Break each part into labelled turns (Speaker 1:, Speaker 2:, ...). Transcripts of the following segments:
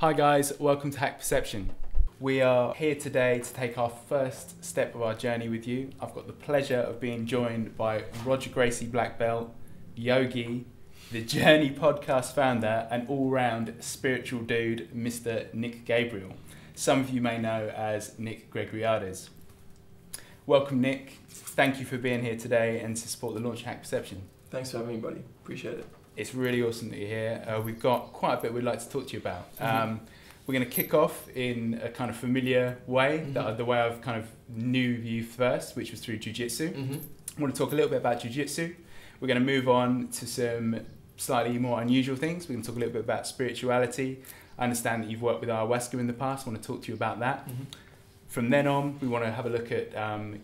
Speaker 1: Hi guys, welcome to Hack Perception. We are here today to take our first step of our journey with you. I've got the pleasure of being joined by Roger Gracie Black Belt, Yogi, the Journey podcast founder, and all-round spiritual dude, Mr. Nic Gabriel. Some of you may know as Nic Gabriel. Welcome, Nic. Thank you for being here today and to support the launch of Hack Perception.
Speaker 2: Thanks for having me, buddy. Appreciate it.
Speaker 1: It's really awesome that you're here. We've got quite a bit we'd like to talk to you about. We're going to kick off in a kind of familiar way, the way I've kind of knew you first, which was through Jujitsu. I want to talk a little bit about Jujitsu. We're going to move on to some slightly more unusual things. We're going to talk a little bit about spirituality. I understand that you've worked with Ayahuasca in the past. I want to talk to you about that. From then on, we want to have a look at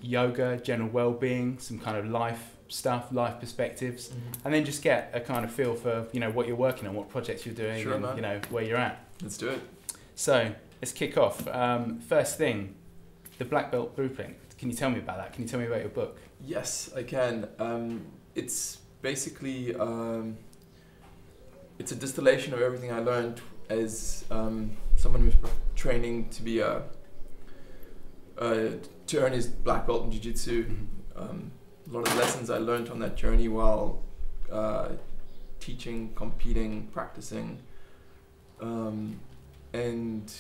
Speaker 1: yoga, general well-being, some kind of life stuff, life perspectives, and then just get a kind of feel for, you know, what you're working on, what projects you're doing,
Speaker 2: Sure,
Speaker 1: and
Speaker 2: man.
Speaker 1: you know, where you're at.
Speaker 2: Let's do it.
Speaker 1: So let's kick off. First thing, the Black Belt Blueprint. Can you tell me about that? Can you tell me about your book?
Speaker 2: Yes, I can. It's basically it's a distillation of everything I learned as someone who's training to be to earn his black belt in Jiu-Jitsu. A lot of lessons I learned on that journey while teaching, competing, practicing, and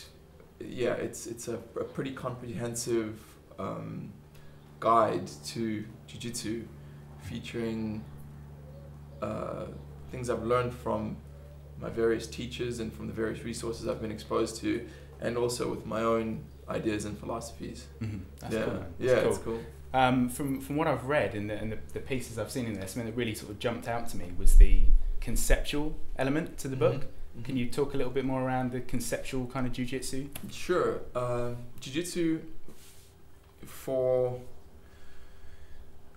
Speaker 2: yeah, it's a pretty comprehensive guide to Jiu-Jitsu, featuring things I've learned from my various teachers and from the various resources I've been exposed to, and also with my own ideas and philosophies.
Speaker 1: That's
Speaker 2: yeah,
Speaker 1: cool, man.
Speaker 2: yeah,
Speaker 1: That's
Speaker 2: it's cool.
Speaker 1: From what I've read and the pieces I've seen in there, something that really sort of jumped out to me was the conceptual element to the book. Can you talk a little bit more around the conceptual kind of Jiu-Jitsu?
Speaker 2: Sure. Jiu-Jitsu, for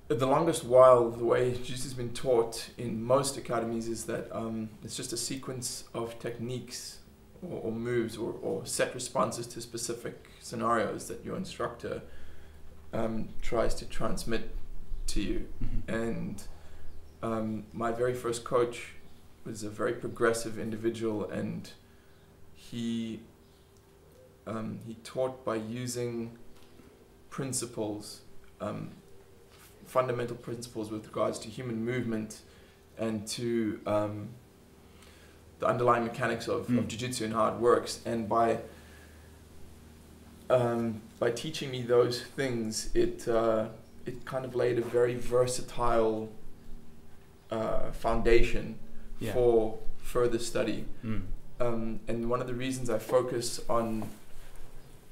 Speaker 2: the longest while, the way Jiu-Jitsu has been taught in most academies is that it's just a sequence of techniques or moves or set responses to specific scenarios that your instructor tries to transmit to you. And my very first coach was a very progressive individual, and he taught by using principles, fundamental principles with regards to human movement and to the underlying mechanics of Jiu-Jitsu and how it works. And by teaching me those things, it kind of laid a very versatile foundation for further study. And one of the reasons I focus on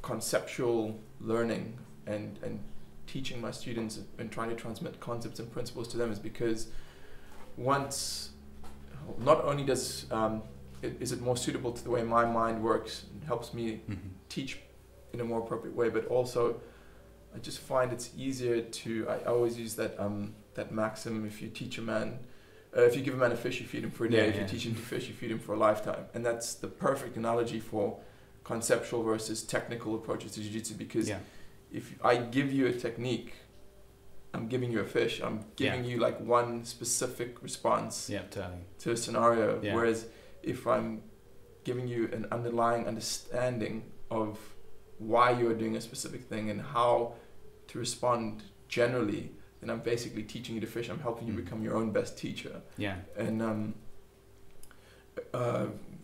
Speaker 2: conceptual learning and teaching my students and trying to transmit concepts and principles to them is because not only is it more suitable to the way my mind works and helps me teach in a more appropriate way, but also I just find it's easier to, I always use that maxim: if you teach a man, if you give a man a fish, you feed him for a day. If you teach him to fish, you feed him for a lifetime. And that's the perfect analogy for conceptual versus technical approaches to Jiu-Jitsu, because if I give you a technique, I'm giving you a fish. I'm giving you like one specific response to a scenario. Whereas if I'm giving you an underlying understanding of why you are doing a specific thing and how to respond generally, then I'm basically teaching you to fish. I'm helping you become your own best teacher. And but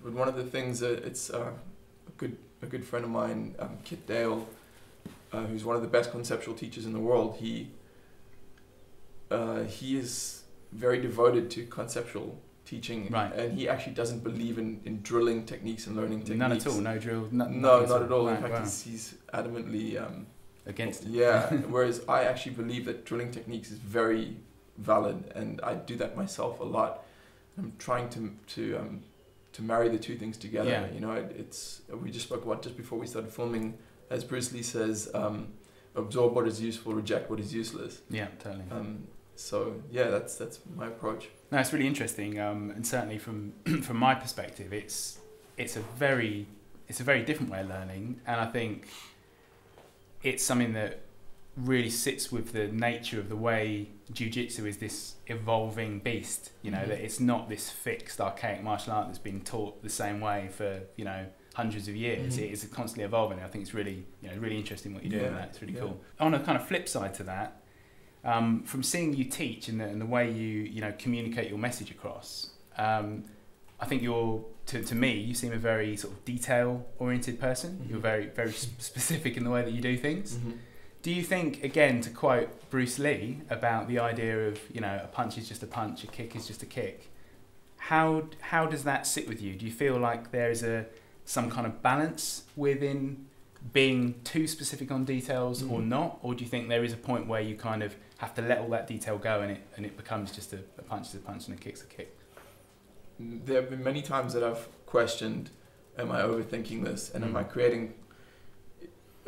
Speaker 2: one of the things that it's a good friend of mine, Kit Dale, who's one of the best conceptual teachers in the world. He is very devoted to conceptual teaching, and he actually doesn't believe in drilling techniques and learning techniques.
Speaker 1: None at all, no drill.
Speaker 2: No, not at all. In fact, he's adamantly
Speaker 1: against it.
Speaker 2: Whereas I actually believe that drilling techniques is very valid, and I do that myself a lot. I'm trying to marry the two things together. You know, it's we just spoke about just before we started filming, as Bruce Lee says, absorb what is useful, reject what is useless.
Speaker 1: Yeah, totally.
Speaker 2: So yeah, that's my approach.
Speaker 1: No, it's really interesting, and certainly from my perspective, it's a very different way of learning, and I think it's something that really sits with the nature of the way Jiu-Jitsu is this evolving beast. You know, that it's not this fixed archaic martial art that's been taught the same way for, you know, hundreds of years. It is constantly evolving. I think it's really, really interesting what you're doing with that. It's really cool. On a kind of flip side to that, from seeing you teach and the way you communicate your message across, I think to me, you seem a very sort of detail-oriented person. You're very, very specific in the way that you do things. Do you think, again, to quote Bruce Lee about the idea of, a punch is just a punch, a kick is just a kick, how does that sit with you? Do you feel like there is some kind of balance within being too specific on details or not? Or do you think there is a point where you kind of have to let all that detail go and it becomes just a punch is a punch and a kick's a kick?
Speaker 2: There have been many times that I've questioned, am I overthinking this? And am I creating...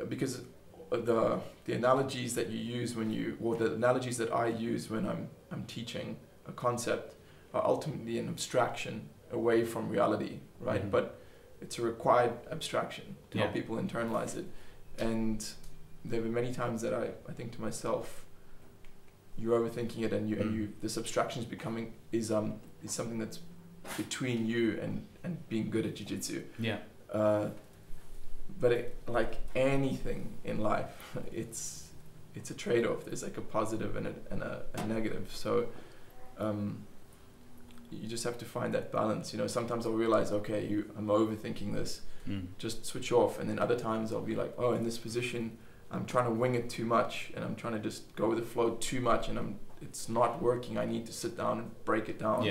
Speaker 2: Because the analogies that you use the analogies that I use when I'm teaching a concept are ultimately an abstraction away from reality, right? But it's a required abstraction to help people internalize it. And there have been many times that I think to myself, you're overthinking it, and this abstraction is something that's between you and being good at jiu-jitsu. But like anything in life, it's a trade-off. There's like a positive and a negative. So you just have to find that balance. Sometimes I'll realize, okay, I'm overthinking this. Just switch off. And then other times I'll be like, oh, in this position, I'm trying to wing it too much, and I'm trying to just go with the flow too much, and it's not working. I need to sit down and break it down.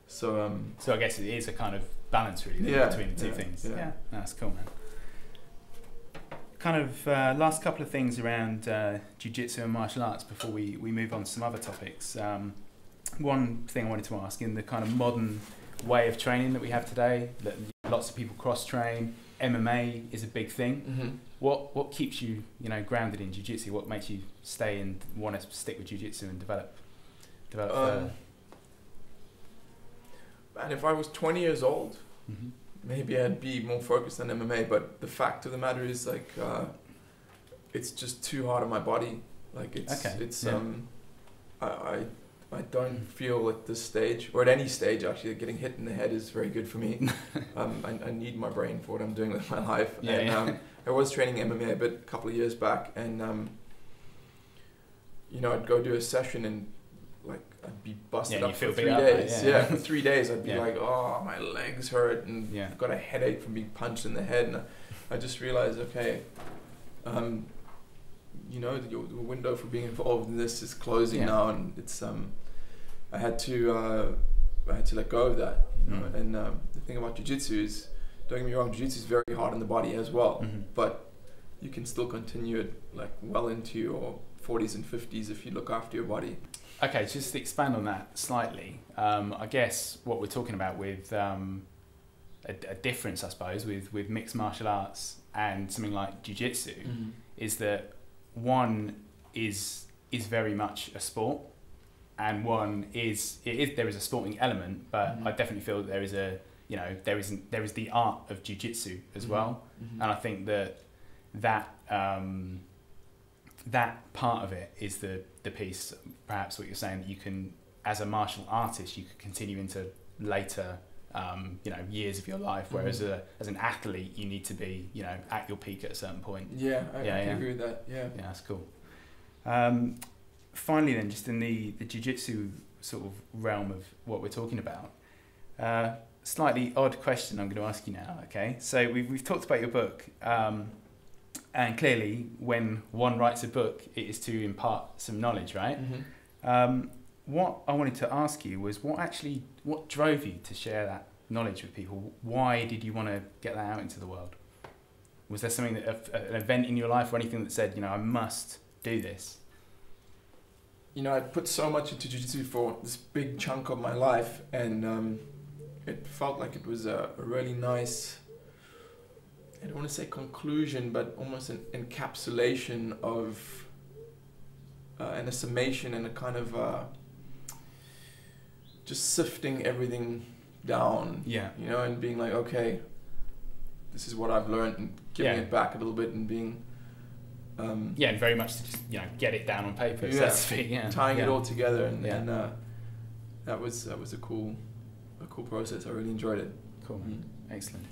Speaker 2: So
Speaker 1: I guess it is a kind of balance really between the two things. That's cool, man. Kind of last couple of things around jiu-jitsu and martial arts before we move on to some other topics. One thing I wanted to ask, in the kind of modern way of training that we have today, that lots of people cross-train, MMA is a big thing. What keeps you grounded in jiu-jitsu? What makes you stay and want to stick with jiu-jitsu and develop further?
Speaker 2: Man, if I was 20 years old, maybe I'd be more focused on MMA, but the fact of the matter is, like, it's just too hard on my body. Like, I don't feel at this stage, or at any stage actually, that getting hit in the head is very good for me. I need my brain for what I'm doing with my life. I was training MMA a couple of years back, and I'd go do a session and like I'd be busted up for 3 days. For 3 days I'd be like, oh, my legs hurt, and I've got a headache from being punched in the head. And I just realized, okay, the window for being involved in this is closing now, and it's I had to let go of that. And the thing about jiu-jitsu is, don't get me wrong, jiu-jitsu is very hard on the body as well, but you can still continue it like well into your 40s and 50s if you look after your body.
Speaker 1: Okay, just to expand on that slightly, I guess what we're talking about with a difference, I suppose, with mixed martial arts and something like jiu-jitsu is that one is very much a sport, and one there is a sporting element, but I definitely feel that there is there is the art of jiu-jitsu as well, and I think that part of it is the piece, perhaps what you're saying, that you can, as a martial artist, you could continue into later years of your life, whereas as an athlete you need to be at your peak at a certain point.
Speaker 2: I agree with that.
Speaker 1: That's cool. Finally then, just in the jiu-jitsu sort of realm of what we're talking about, slightly odd question I'm going to ask you now. Okay, so we've talked about your book, and clearly when one writes a book, it is to impart some knowledge, right? What I wanted to ask you was what drove you to share that knowledge with people? Why did you want to get that out into the world? Was there something an event in your life or anything that said, I must do this?
Speaker 2: I put so much into jiu-jitsu for this big chunk of my life, and it felt like it was a really nice, I don't want to say conclusion, but almost an encapsulation of and a summation and a kind of just sifting everything down, and being like, okay, this is what I've learned, and giving it back a little bit, and being
Speaker 1: and very much to just get it down on paper, so to speak.
Speaker 2: Tying it all together, and that was a cool process. I really enjoyed it.
Speaker 1: Cool. Excellent.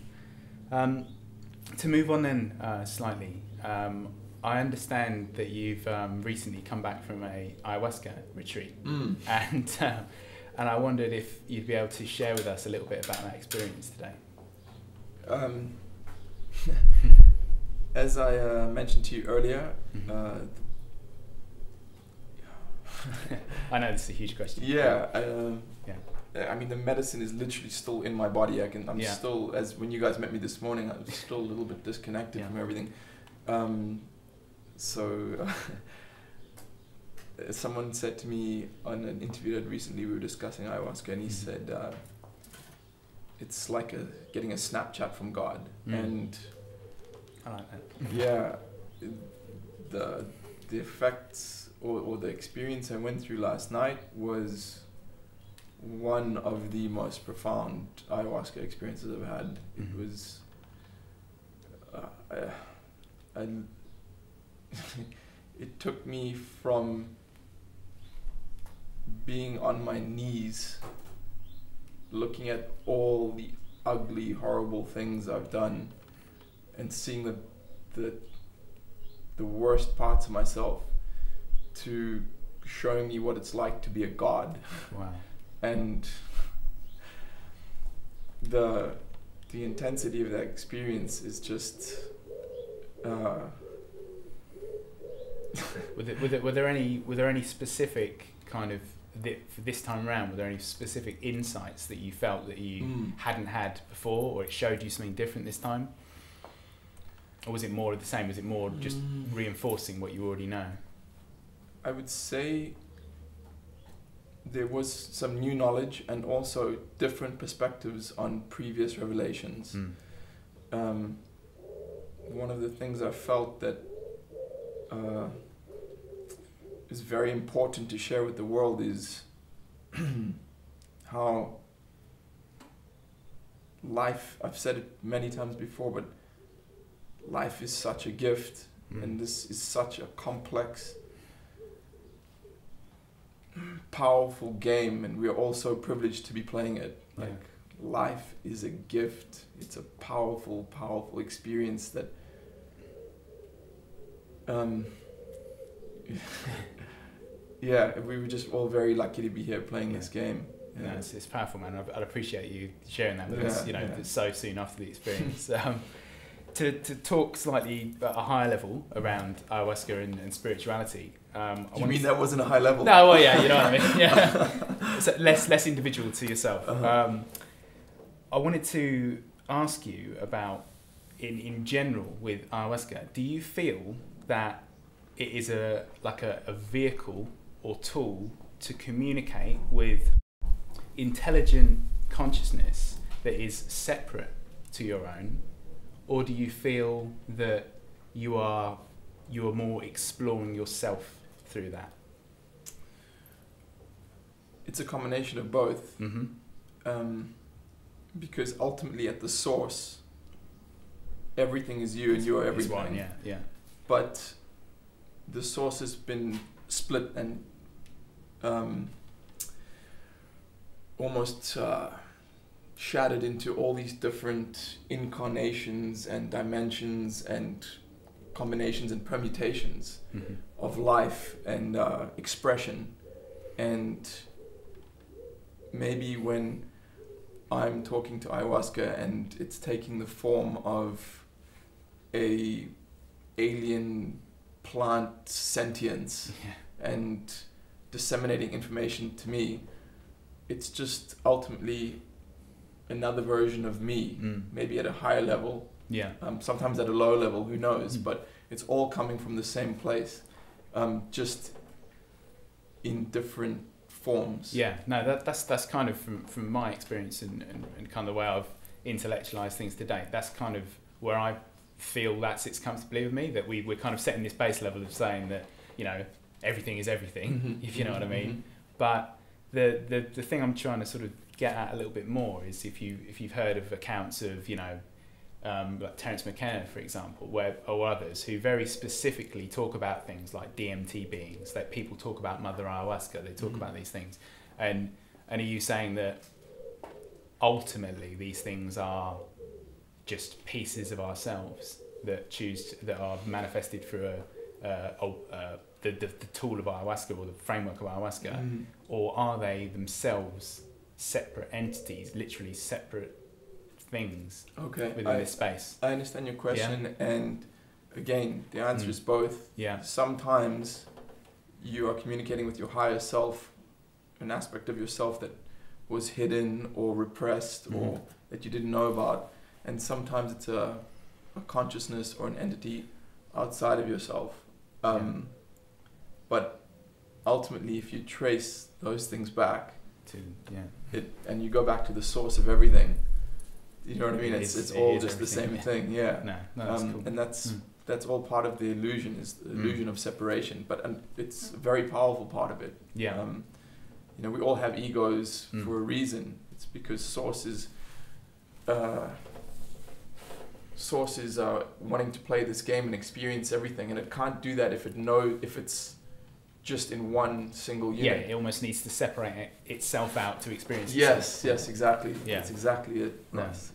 Speaker 1: To move on then slightly, I understand that you've recently come back from a ayahuasca retreat, and I wondered if you'd be able to share with us a little bit about that experience today.
Speaker 2: As I mentioned to you earlier,
Speaker 1: I know this is a huge question.
Speaker 2: Yeah. I mean, the medicine is literally still in my body. I'm still, as when you guys met me this morning, I was still a little bit disconnected from everything. So someone said to me on an interview that recently we were discussing ayahuasca, and he said it's like getting a Snapchat from God. And
Speaker 1: I like that.
Speaker 2: Yeah, the effects or the experience I went through last night was one of the most profound ayahuasca experiences I've had. It was it took me from being on my knees looking at all the ugly, horrible things I've done and seeing the worst parts of myself, to showing me what it's like to be a god.
Speaker 1: Wow.
Speaker 2: And the intensity of that experience is just
Speaker 1: were there any specific kind of for this time around, were there any specific insights that you felt that you hadn't had before, or it showed you something different this time? Or was it more of the same? Was it more just reinforcing what you already know?
Speaker 2: I would say there was some new knowledge and also different perspectives on previous revelations. One of the things I felt that is very important to share with the world is how life, I've said it many times before, but life is such a gift, and this is such a complex, powerful game, and we are all so privileged to be playing it. Like, life is a gift. It's a powerful, powerful experience that we were just all very lucky to be here playing this game.
Speaker 1: No, it's powerful, man. I'd appreciate you sharing that with us, so soon after the experience. To talk slightly at a higher level around ayahuasca and spirituality.
Speaker 2: You mean that wasn't a high level?
Speaker 1: No, well, yeah, you know what I mean. Yeah, so less individual to yourself. I wanted to ask you about, in general, with ayahuasca, do you feel that it is a vehicle or tool to communicate with intelligent consciousness that is separate to your own? Or do you feel that you are more exploring yourself through that?
Speaker 2: It's a combination of both. Because ultimately at the source, everything is you and you are everything.
Speaker 1: One, yeah.
Speaker 2: But the source has been split and almost shattered into all these different incarnations and dimensions and combinations and permutations of life and expression. And maybe when I'm talking to ayahuasca and it's taking the form of a alien plant sentience and disseminating information to me, it's just ultimately another version of me, maybe at a higher level, sometimes at a lower level, who knows, but it's all coming from the same place, just in different forms.
Speaker 1: That's kind of from my experience and kind of the way I've intellectualized things today. That's kind of where I feel that sits comfortably with me, that we're kind of setting this base level of saying that, everything is everything, if you know what I mean. But the thing I'm trying to sort of get at a little bit more is if you've heard of accounts of like Terence McKenna, for example, or others who very specifically talk about things like DMT beings, that people talk about Mother Ayahuasca, they talk about these things, and are you saying that ultimately these things are just pieces of ourselves that are manifested through the tool of ayahuasca or the framework of ayahuasca, or are they themselves separate entities, literally separate things within this space?
Speaker 2: I understand your question, and again, the answer is both.
Speaker 1: Yeah.
Speaker 2: Sometimes you are communicating with your higher self, an aspect of yourself that was hidden or repressed or that you didn't know about, and sometimes it's a consciousness or an entity outside of yourself. But ultimately, if you trace those things back and you go back to the source of everything, you know what I mean? It's all just the same thing. Yeah.
Speaker 1: No, that's cool.
Speaker 2: And that's all part of the illusion, is the illusion of separation. But it's a very powerful part of it.
Speaker 1: Yeah.
Speaker 2: You know, we all have egos for a reason. It's because sources are wanting to play this game and experience everything, and it can't do that if it's just in one single unit.
Speaker 1: Yeah, it almost needs to separate itself out to experience
Speaker 2: itself. Yes, exactly. Yeah. That's exactly it.
Speaker 1: Nice.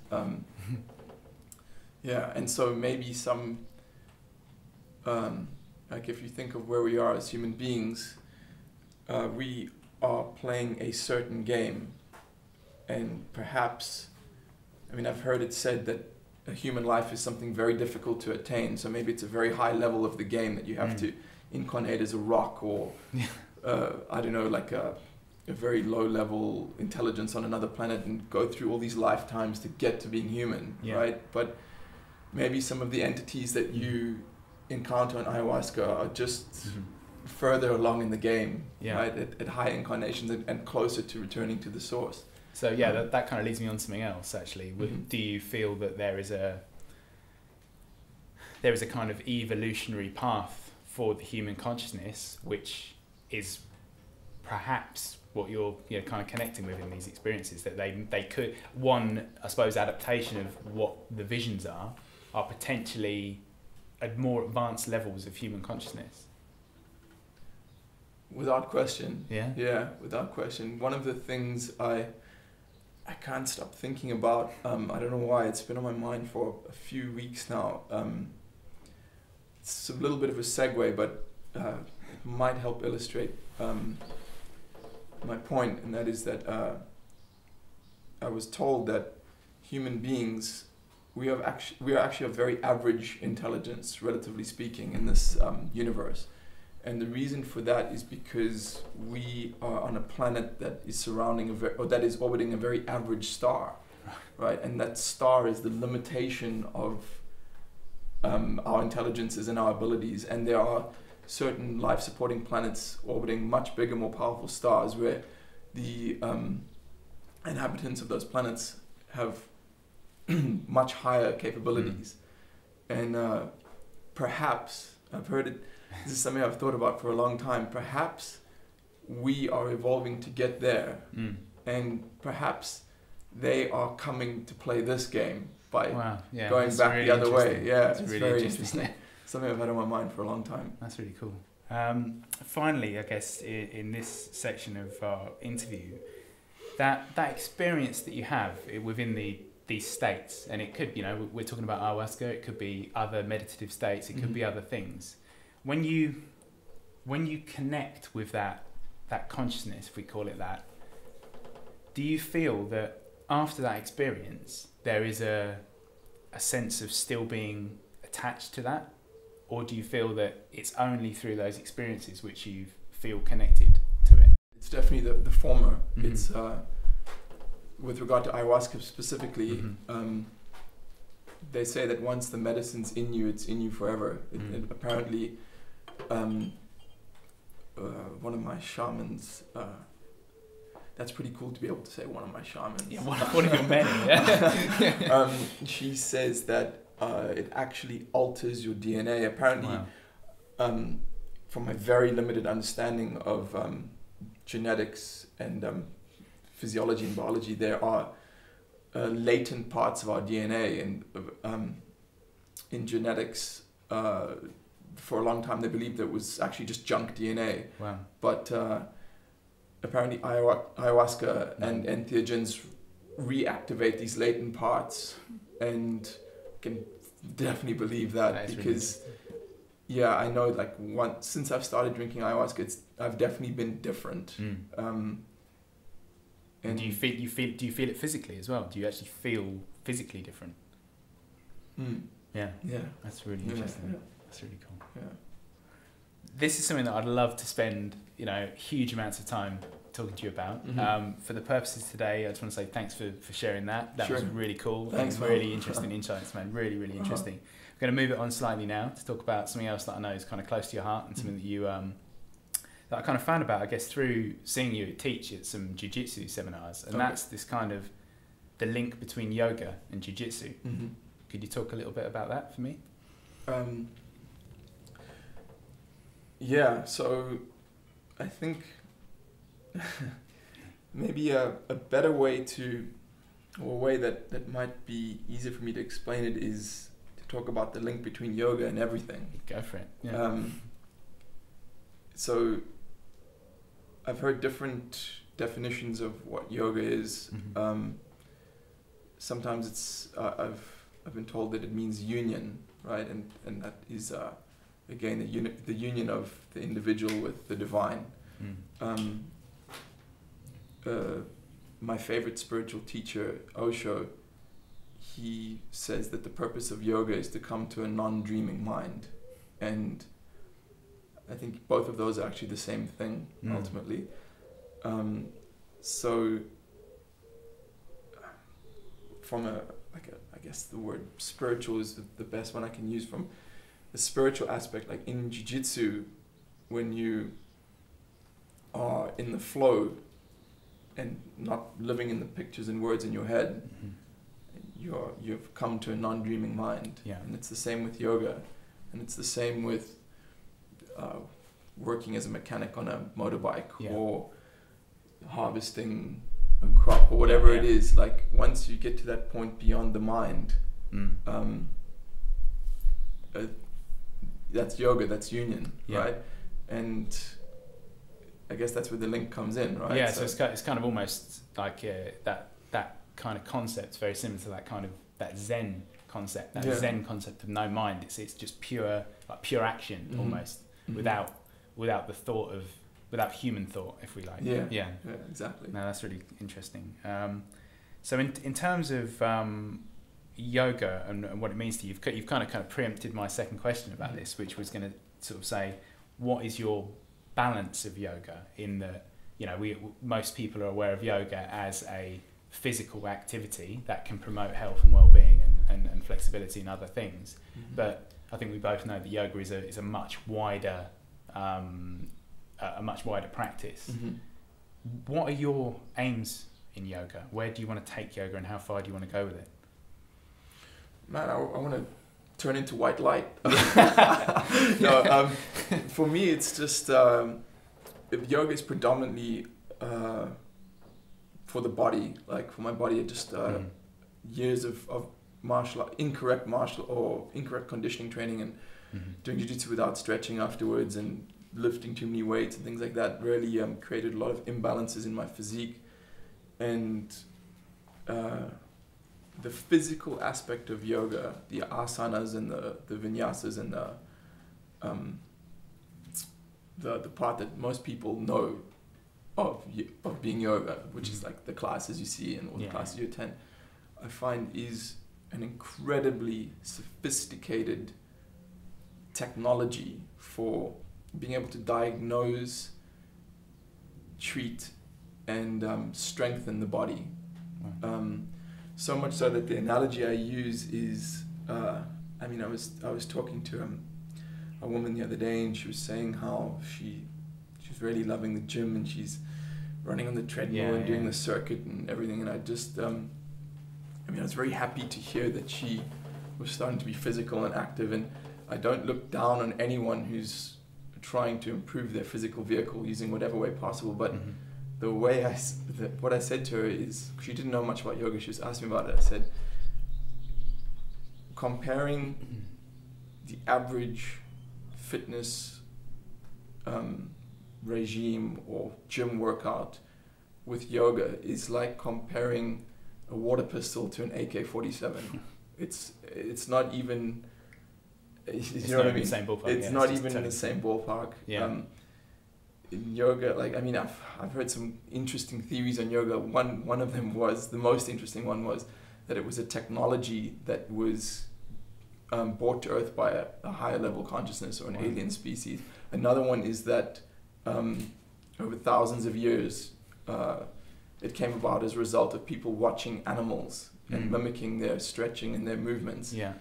Speaker 2: Yeah, and so maybe some, like if you think of where we are as human beings, we are playing a certain game, and perhaps, I mean, I've heard it said that a human life is something very difficult to attain, so maybe it's a very high level of the game that you have to incarnate as a rock, or I don't know, like a very low level intelligence on another planet, and go through all these lifetimes to get to being human, right? But maybe some of the entities that you encounter on ayahuasca are just further along in the game, right? At high incarnations and closer to returning to the source.
Speaker 1: So that kind of leads me on to something else, actually. Do you feel that there is a kind of evolutionary path for the human consciousness, which is perhaps what you're kind of connecting with in these experiences, that they could, one, I suppose, adaptation of what the visions are potentially at more advanced levels of human consciousness?
Speaker 2: Without question.
Speaker 1: Yeah,
Speaker 2: without question. One of the things I can't stop thinking about, I don't know why, it's been on my mind for a few weeks now. It's a little bit of a segue, but it might help illustrate my point, and that is that I was told that human beings, we are actually of very average intelligence, relatively speaking, in this universe. And the reason for that is because we are on a planet that is that is orbiting a very average star, right? And that star is the limitation of our intelligences and our abilities. And there are certain life-supporting planets orbiting much bigger, more powerful stars, where the inhabitants of those planets have much higher capabilities. And perhaps, I've heard it, this is something I've thought about for a long time, perhaps we are evolving to get there, and perhaps they are coming to play this game by going back really the other way. Yeah, it's really very interesting. Something I've had on my mind for a long time.
Speaker 1: That's really cool. Finally, I guess in this section of our interview, that experience that you have within these states, and it could, we're talking about ayahuasca, it could be other meditative states, it could be other things. When you connect with that consciousness, if we call it that, do you feel that after that experience there is a sense of still being attached to that, or do you feel that it's only through those experiences which you feel connected to it?
Speaker 2: It's definitely the former. It's with regard to ayahuasca specifically. They say that once the medicine's in you, it's in you forever. It apparently, one of my shamans, that's pretty cool to be able to say one of my shamans.
Speaker 1: Yeah, one of your many, yeah.
Speaker 2: She says that it actually alters your DNA. Apparently, from my very limited understanding of genetics and physiology and biology, there are latent parts of our DNA, and in genetics, for a long time they believed that it was actually just junk DNA.
Speaker 1: Wow.
Speaker 2: But apparently ayahuasca and entheogens reactivate these latent parts, and can definitely believe that because, yeah, I know like since I've started drinking ayahuasca, I've definitely been different.
Speaker 1: And do you feel it physically as well? Do you actually feel physically different? Yeah. That's really interesting. Yeah. That's really cool.
Speaker 2: Yeah.
Speaker 1: This is something that I'd love to spend, huge amounts of time talking to you about. For the purposes today, I just want to say thanks for sharing that. That was really cool.
Speaker 2: Thanks,
Speaker 1: really interesting insights, man. Really, really interesting. I'm going to move it on slightly now to talk about something else that I know is kind of close to your heart and something that you that I kind of found about, I guess, through seeing you teach at some Jujitsu seminars, and that's this kind of the link between yoga and Jujitsu. Could you talk a little bit about that for me?
Speaker 2: Yeah, so I think maybe a better way or a way that might be easier for me to explain it is to talk about the link between yoga and everything.
Speaker 1: Go for it. Yeah.
Speaker 2: So I've heard different definitions of what yoga is. Sometimes it's I've been told that it means union, right? And that is again the union of the individual with the divine. My favorite spiritual teacher, Osho, he says that the purpose of yoga is to come to a non-dreaming mind, and I think both of those are actually the same thing ultimately. So from I guess the word spiritual is the best one I can use. From the spiritual aspect, like in Jujitsu, when you are in the flow and not living in the pictures and words in your head, you've come to a non-dreaming mind. And it's the same with yoga, and it's the same with working as a mechanic on a motorbike or harvesting a crop or whatever it is. Like once you get to that point beyond the mind, that's yoga, that's union, right? And I guess that's where the link comes in, right?
Speaker 1: Yeah, so it's kind of almost like that kind of concept, very similar to that Zen concept, Zen concept of no mind. It's just pure action almost, without the thought of, without human thought, if we like. Yeah,
Speaker 2: exactly.
Speaker 1: No, that's really interesting. So in terms of yoga and what it means to you, you've kind of preempted my second question about this, which was going to sort of say, what is your balance of yoga? In that, most people are aware of yoga as a physical activity that can promote health and well-being and flexibility and other things. But I think we both know that yoga is a much wider practice. What are your aims in yoga? Where do you want to take yoga, and how far do you want to go with it?
Speaker 2: Man, I want to turn into white light. For me, it's just yoga is predominantly for the body. Like for my body, it just years of incorrect conditioning training and doing jiu-jitsu without stretching afterwards and lifting too many weights and things like that really created a lot of imbalances in my physique. And the physical aspect of yoga, the asanas and the vinyasas and the part that most people know of being yoga, which is like the classes you see and all the classes you attend, I find is an incredibly sophisticated technology for being able to diagnose, treat, and strengthen the body. So much so that the analogy I use is, I was talking to a woman the other day, and she was saying how she's really loving the gym, and she's running on the treadmill and doing the circuit and everything. And I just, I was very happy to hear that she was starting to be physical and active. And I don't look down on anyone who's trying to improve their physical vehicle using whatever way possible, but the way what I said to her is, she didn't know much about yoga, she was asking me about it. I said, comparing the average fitness regime or gym workout with yoga is like comparing a water pistol to an AK-47. it's not even.
Speaker 1: It's
Speaker 2: know what I mean?
Speaker 1: The same ballpark.
Speaker 2: It's not even in the same ballpark.
Speaker 1: Yeah.
Speaker 2: In yoga, like, I mean, I've heard some interesting theories on yoga. One of them was, the most interesting one was that it was a technology that was brought to Earth by a higher level consciousness or an alien species. Another one is that over thousands of years, it came about as a result of people watching animals and mimicking their stretching and their movements.
Speaker 1: Yeah.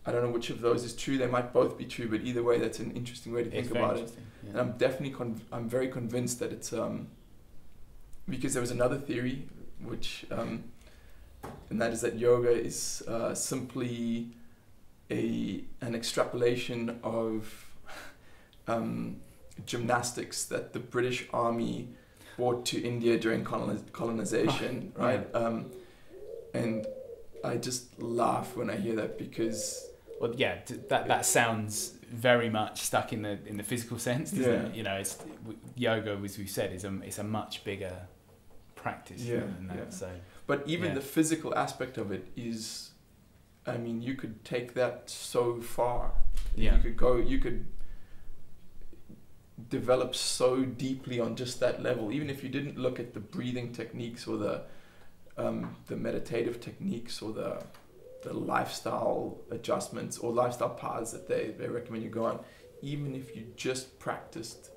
Speaker 2: I don't know which of those is true. They might both be true, but either way, that's an interesting way to think about it.
Speaker 1: Yeah.
Speaker 2: And I'm definitely I'm very convinced that it's because there was another theory which and that is that yoga is simply an extrapolation of gymnastics that the British Army brought to India during colonization, right?
Speaker 1: Yeah.
Speaker 2: And I just laugh when I hear that because.
Speaker 1: Well, yeah, that sounds very much stuck in the physical sense, doesn't it? You know, it's yoga, as we said, is a much bigger practice than that. Yeah. So,
Speaker 2: but even the physical aspect of it is, I mean, you could take that so far. Yeah. You could develop so deeply on just that level, even if you didn't look at the breathing techniques or the meditative techniques or the lifestyle adjustments or lifestyle paths that they recommend you go on, even if you just practiced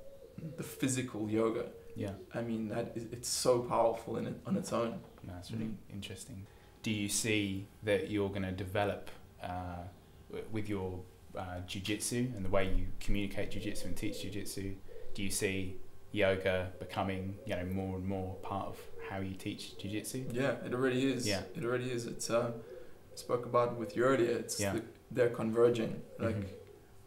Speaker 2: the physical yoga. Yeah. I mean, it's so powerful on its own.
Speaker 1: No, that's really interesting. Do you see that you're going to develop with your Jiu-Jitsu and the way you communicate Jiu-Jitsu and teach Jiu-Jitsu? Do you see yoga becoming, more and more part of how you teach Jiu-Jitsu?
Speaker 2: Yeah, it already is. Yeah, it already is. It's spoke about with you earlier. It's they're converging.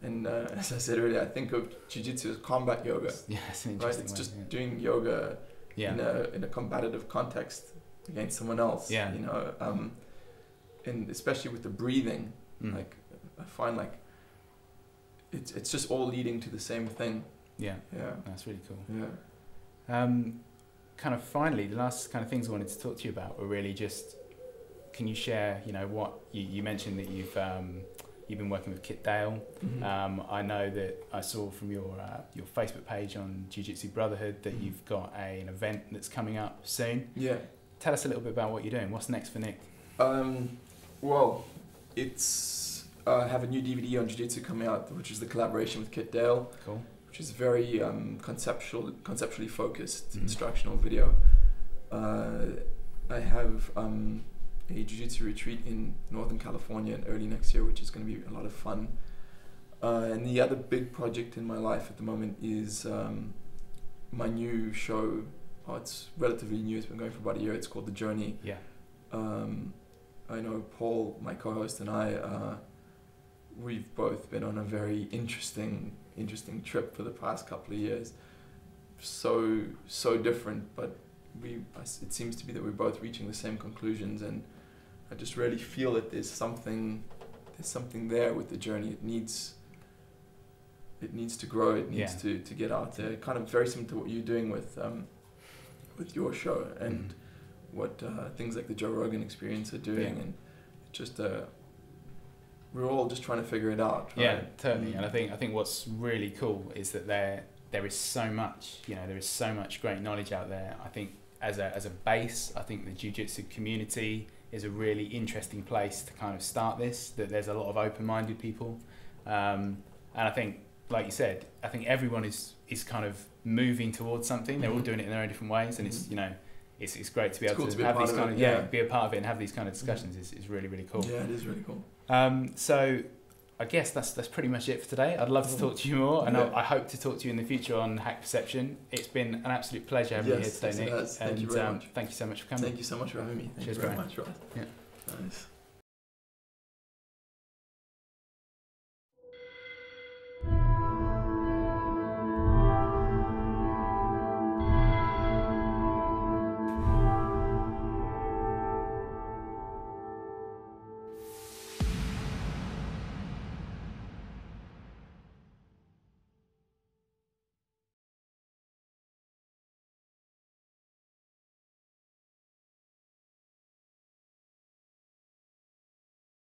Speaker 2: And as I said earlier, I think of Jiu-Jitsu as combat yoga.
Speaker 1: Yeah, it's an interesting
Speaker 2: It's just doing yoga in a combative context against someone else. Yeah. And especially with the breathing, like I find like it's just all leading to the same thing. Yeah. Yeah.
Speaker 1: That's really cool.
Speaker 2: Yeah.
Speaker 1: Kind of finally, the last kind of things I wanted to talk to you about were really just, can you share, what you mentioned that you've been working with Kit Dale. Mm-hmm. I know that I saw from your Facebook page on Jiu-Jitsu Brotherhood that you've got an event that's coming up soon.
Speaker 2: Yeah.
Speaker 1: Tell us a little bit about what you're doing. What's next for Nic?
Speaker 2: Well, it's I have a new DVD on Jiu-Jitsu coming out, which is the collaboration with Kit Dale.
Speaker 1: Cool.
Speaker 2: Which is very conceptually focused instructional video. I have a Jiu-Jitsu retreat in Northern California in early next year, which is going to be a lot of fun. And the other big project in my life at the moment is my new show. Oh, it's relatively new. It's been going for about a year. It's called The Journey.
Speaker 1: Yeah.
Speaker 2: I know Paul, my co-host, and I, we've both been on a very interesting trip for the past couple of years. So different, but it seems to be that we're both reaching the same conclusions, and I just really feel that there's something there with the journey. It needs to grow. It needs to get out there. Kind of very similar to what you're doing with your show and what things like the Joe Rogan Experience are doing, and just we're all just trying to figure it out. Right?
Speaker 1: Yeah, totally. And I think what's really cool is that there is so much, there is so much great knowledge out there. I think as a base, I think the Jiu-Jitsu community is a really interesting place to kind of start this, that there's a lot of open-minded people. And I think, like you said, I think everyone is kind of moving towards something. They're all doing it in their own different ways, and it's great to be able to have these kind of be a part of it and have these kind of discussions. Is really, really cool.
Speaker 2: Yeah, it is really cool.
Speaker 1: So I guess that's pretty much it for today. I'd love to talk to you more, and I hope to talk to you in the future on Hack Perception. It's been an absolute pleasure having you here today, Nic.
Speaker 2: Thank you very much.
Speaker 1: Thank you so much for coming.
Speaker 2: Thank you so much for having me. Thank you very much, Ross.
Speaker 1: Yeah.
Speaker 2: Nice.